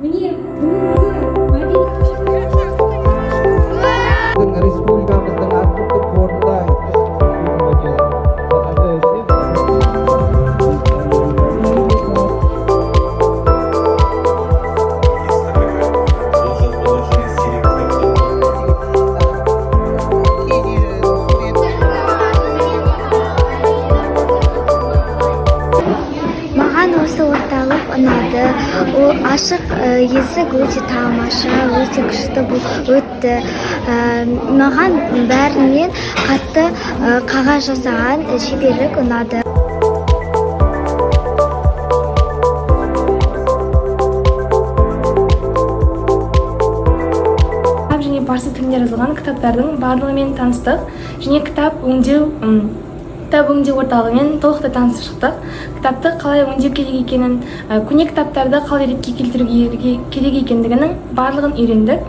Республикамыздың артықты қорында Маған осы орталық ұнады. Ол ашық есік өте тамаша, өте күшті өтті. Маған бәрінен қатты қағаз жасаған шеберлік ұнады. Және парсы тілінде жазылған кітаптардың барлығымен таныстық және кітап өңдеу орталығымен толықтай танысып шықтық. Кітапты қалай өңдеу керек екенін, көне кітаптарды қалай ретке келтіруге керек екендігінің барлығын үйрендік.